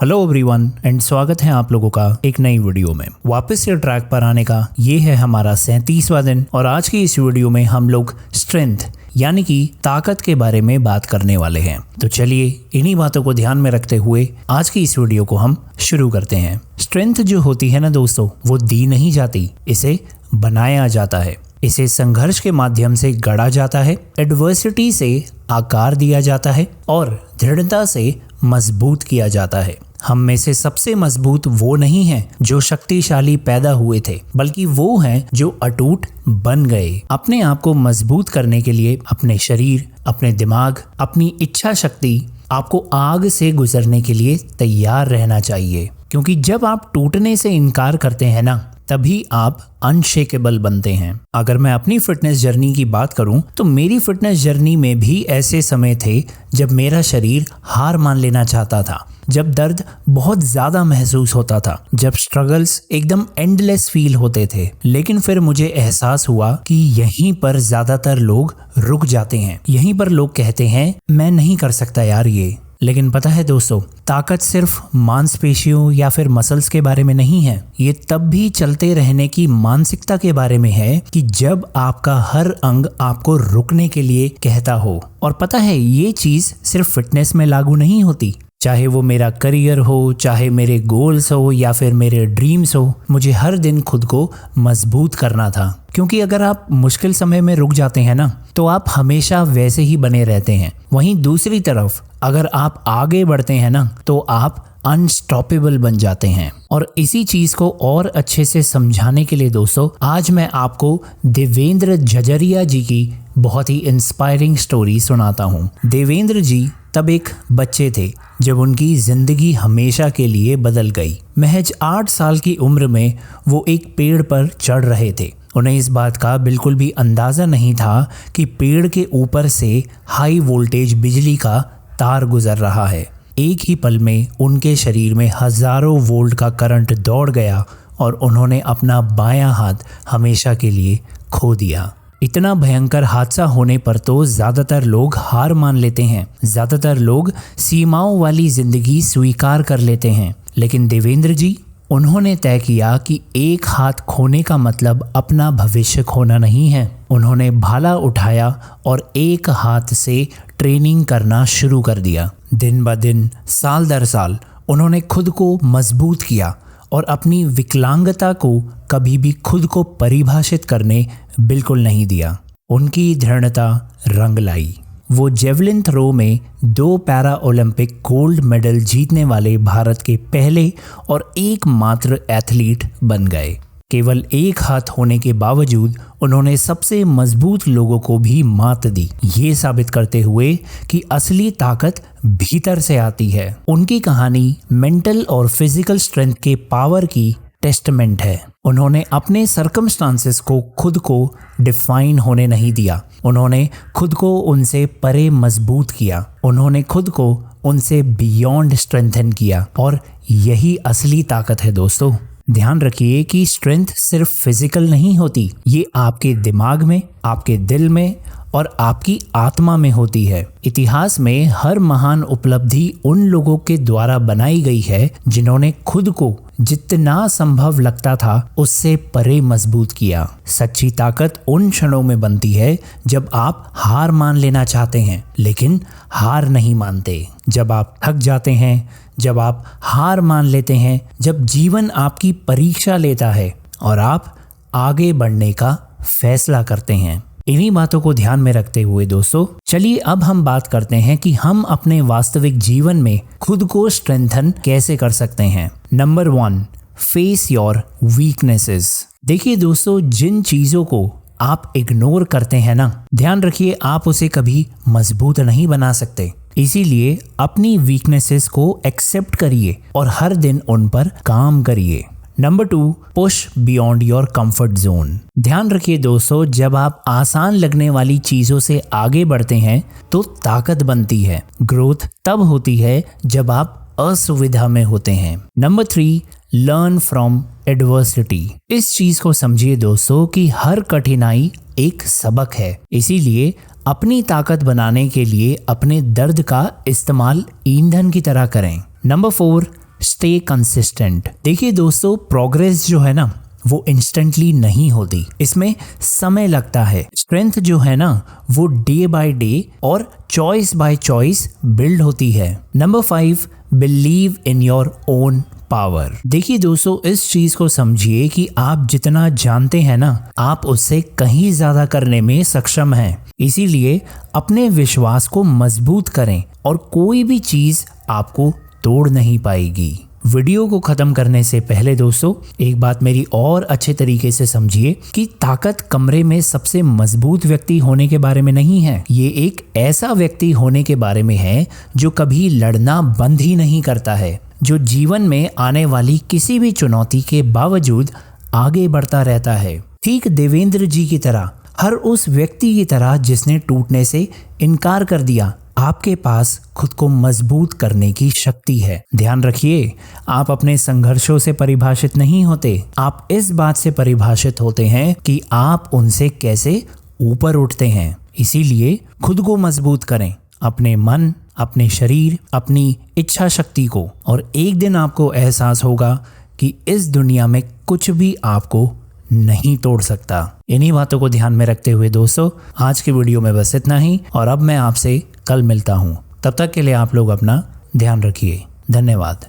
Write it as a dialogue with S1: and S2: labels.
S1: Hello everyone and स्वागत है आप लोगों का एक नई वीडियो में। वापस से ट्रैक पर आने का ये है हमारा 37वां दिन और आज की इस वीडियो में हम लोग स्ट्रेंथ यानी कि ताकत के बारे में बात करने वाले हैं। तो चलिए इन्हीं बातों को ध्यान में रखते हुए आज की इस वीडियो को हम शुरू करते हैं। स्ट्रेंथ जो होती है ना दोस्तों, वो दी नहीं जाती, इसे बनाया जाता है। इसे संघर्ष के माध्यम से गढ़ा जाता है, एडवर्सिटी से आकार दिया जाता है और दृढ़ता से मजबूत किया जाता है। हम में से सबसे मजबूत वो नहीं हैं जो शक्तिशाली पैदा हुए थे, बल्कि वो हैं जो अटूट बन गए। अपने आप को मजबूत करने के लिए अपने शरीर, अपने दिमाग, अपनी इच्छा शक्ति, आपको आग से गुजरने के लिए तैयार रहना चाहिए। क्योंकि जब आप टूटने से इनकार करते हैं ना, तभी आप अनशेकेबल बनते हैं। अगर मैं अपनी फिटनेस जर्नी की बात करूं तो मेरी फिटनेस जर्नी में भी ऐसे समय थे जब मेरा शरीर हार मान लेना चाहता था, जब दर्द बहुत ज्यादा महसूस होता था, जब स्ट्रगल्स एकदम एंडलेस फील होते थे। लेकिन फिर मुझे एहसास हुआ कि यहीं पर ज्यादातर लोग रुक जाते हैं। यहीं पर लोग कहते हैं मैं नहीं कर सकता यार ये। लेकिन पता है दोस्तों, ताकत सिर्फ मांसपेशियों या फिर मसल्स के बारे में नहीं है। ये तब भी चलते रहने की मानसिकता के बारे में है कि जब आपका हर अंग आपको रुकने के लिए कहता हो। और पता है, ये चीज सिर्फ फिटनेस में लागू नहीं होती। चाहे वो मेरा करियर हो, चाहे मेरे गोल्स हो या फिर मेरे ड्रीम्स हो, मुझे हर दिन खुद को मजबूत करना था। क्योंकि अगर आप मुश्किल समय में रुक जाते हैं ना, तो आप हमेशा वैसे ही बने रहते हैं। वहीं दूसरी तरफ अगर आप आगे बढ़ते हैं ना, तो आप अनस्टॉपेबल बन जाते हैं। और इसी चीज को और अच्छे से समझाने के लिए दोस्तों, आज मैं आपको देवेंद्र झझरिया जी की बहुत ही इंस्पायरिंग स्टोरी सुनाता हूँ। देवेंद्र जी तब एक बच्चे थे जब उनकी जिंदगी हमेशा के लिए बदल गई। महज 8 साल की उम्र में वो एक पेड़ पर चढ़ रहे थे। उन्हें इस बात का बिल्कुल भी अंदाजा नहीं था कि पेड़ के ऊपर से हाई वोल्टेज बिजली का तार गुजर रहा है। एक ही पल में उनके शरीर में हजारों वोल्ट का करंट दौड़ गया और उन्होंने अपना बायां हाथ हमेशा के लिए खो दिया। इतना भयंकर हादसा होने पर तो ज्यादातर लोग हार मान लेते हैं, ज्यादातर लोग सीमाओं वाली जिंदगी स्वीकार कर लेते हैं। लेकिन देवेंद्र जी, उन्होंने तय किया कि एक हाथ खोने का मतलब अपना भविष्य खोना नहीं है। उन्होंने भाला उठाया और एक हाथ से ट्रेनिंग करना शुरू कर दिया। दिन ब दिन, साल दर साल उन्होंने खुद को मजबूत किया और अपनी विकलांगता को कभी भी खुद को परिभाषित करने बिल्कुल नहीं दिया। उनकी दृढ़ता रंग लाई। वो जेवलिन थ्रो में 2 पैरा ओलंपिक गोल्ड मेडल जीतने वाले भारत के पहले और एकमात्र एथलीट बन गए। केवल एक हाथ होने के बावजूद उन्होंने सबसे मजबूत लोगों को भी मात दी, ये साबित करते हुए कि असली ताकत भीतर से आती है। उनकी कहानी मेंटल और फिजिकल स्ट्रेंथ के पावर की टेस्टमेंट है। उन्होंने अपने सर्कमस्टांसेस को खुद को डिफाइन होने नहीं दिया। उन्होंने खुद को उनसे परे मजबूत किया। उन्होंने खुद को उनसे बियॉन्ड स्ट्रेंथन किया। और यही असली ताकत है दोस्तों। ध्यान रखिए कि स्ट्रेंथ सिर्फ फिजिकल नहीं होती, ये आपके दिमाग में, आपके दिल में और आपकी आत्मा में होती है। इतिहास में हर महान उपलब्धि उन लोगों के द्वारा बनाई गई है जिन्होंने खुद को जितना संभव लगता था उससे परे मजबूत किया। सच्ची ताकत उन क्षणों में बनती है जब आप हार मान लेना चाहते हैं लेकिन हार नहीं मानते। जब आप थक जाते हैं, जब आप हार मान लेते हैं, जब जीवन आपकी परीक्षा लेता है और आप आगे बढ़ने का फैसला करते हैं। इन्हीं बातों को ध्यान में रखते हुए दोस्तों, चलिए अब हम बात करते हैं कि हम अपने वास्तविक जीवन में खुद को स्ट्रेंथन कैसे कर सकते हैं। Number 1, face your weaknesses. देखिए दोस्तों, जिन चीजों को आप इग्नोर करते हैं ना, ध्यान रखिए आप उसे कभी मजबूत नहीं बना सकते। इसीलिए अपनी वीकनेसेस को एक्सेप्ट करिए और हर दिन उन पर काम करिए। Number 2, push beyond your comfort zone. ध्यान रखिए दोस्तों, जब आप आसान लगने वाली चीजों से आगे बढ़ते हैं तो ताकत बनती है। ग्रोथ तब होती है जब आप असुविधा में होते हैं। Number 3, learn from adversity. इस चीज को समझिए दोस्तों कि हर कठिनाई एक सबक है। इसीलिए अपनी ताकत बनाने के लिए अपने दर्द का इस्तेमाल ईंधन की तरह करें। Number 4, stay consistent. देखिए दोस्तों, प्रोग्रेस जो है ना वो इंस्टेंटली नहीं होती, इसमें समय लगता है। स्ट्रेंथ जो है ना वो डे बाय डे और चॉइस बाय चॉइस बिल्ड होती है। Number 5, believe in your own power. देखिए दोस्तों, इस चीज को समझिए कि आप जितना जानते हैं ना, आप उससे कहीं ज्यादा करने में सक्षम हैं। इसीलिए अपने विश्वास को मजबूत करें और कोई भी चीज आपको तोड़ नहीं पाएगी। वीडियो को खत्म करने से पहले दोस्तों एक बात मेरी और अच्छे तरीके से समझिए कि ताकत कमरे में सबसे मजबूत व्यक्ति होने के बारे में नहीं है। ये एक ऐसा व्यक्ति होने के बारे में है जो कभी लड़ना बंद ही नहीं करता है, जो जीवन में आने वाली किसी भी चुनौती के बावजूद आगे बढ़ता रहता है। ठीक देवेंद्र जी की तरह, हर उस व्यक्ति की तरह जिसने टूटने से इनकार कर दिया, आपके पास खुद को मजबूत करने की शक्ति है। ध्यान रखिए, आप अपने संघर्षों से परिभाषित नहीं होते, आप इस बात से परिभाषित होते हैं कि आप उनसे कैसे ऊपर उठते हैं। इसीलिए खुद को मजबूत करें, अपने मन, अपने शरीर, अपनी इच्छा शक्ति को, और एक दिन आपको एहसास होगा कि इस दुनिया में कुछ भी आपको नहीं तोड़ सकता। इन्हीं बातों को ध्यान में रखते हुए दोस्तों आज की वीडियो में बस इतना ही, और अब मैं आपसे कल मिलता हूँ। तब तक के लिए आप लोग अपना ध्यान रखिए। धन्यवाद।